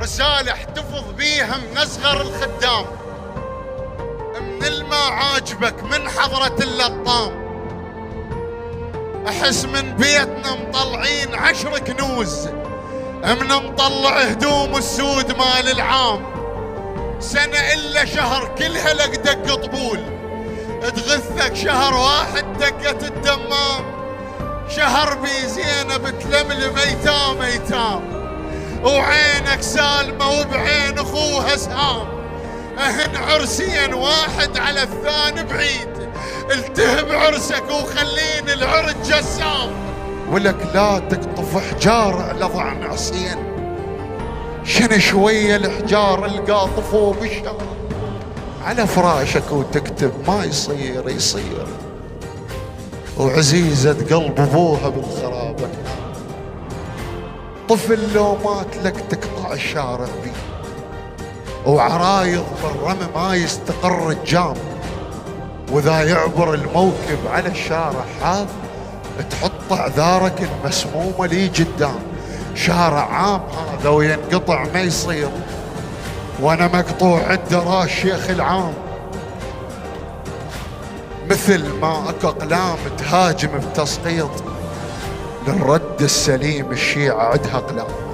رسالة احتفظ بيها من أصغر الخدام، من الما عاجبك من حضرة اللطام. أحس من بيتنا مطلعين 10 كنوز، من مطلع هدوم السود مال العام. سنة إلا شهر كلها لك دق طبول، تغثك شهر واحد دقة الدمام. شهر بي زينب تلملم ايتام ايتام، وعينك سالمة وبعين اخوها سهام. اهن عرسين واحد على الثاني بعيد، التهب عرسك وخليني العرج جسام. ولك لا تقطف حجار على ضعن عصين، شن شوية الحجار القاطفوا بالشام. على فراشك وتكتب ما يصير يصير، وعزيزة قلب ابوها بالخرابة. طفل لو مات لك تقطع الشارع بيه، وعرايض بالرمي ما يستقر الجام. واذا يعبر الموكب على الشارع حاف، تحط اعذارك المسمومة لي قدام. شارع عام هذا وينقطع ما يصير، وانا مقطوع عند راس شيخ العام. مثل ما اكو اقلام تهاجم بتسقيط، للرد السليم الشيعة عدها اقلام.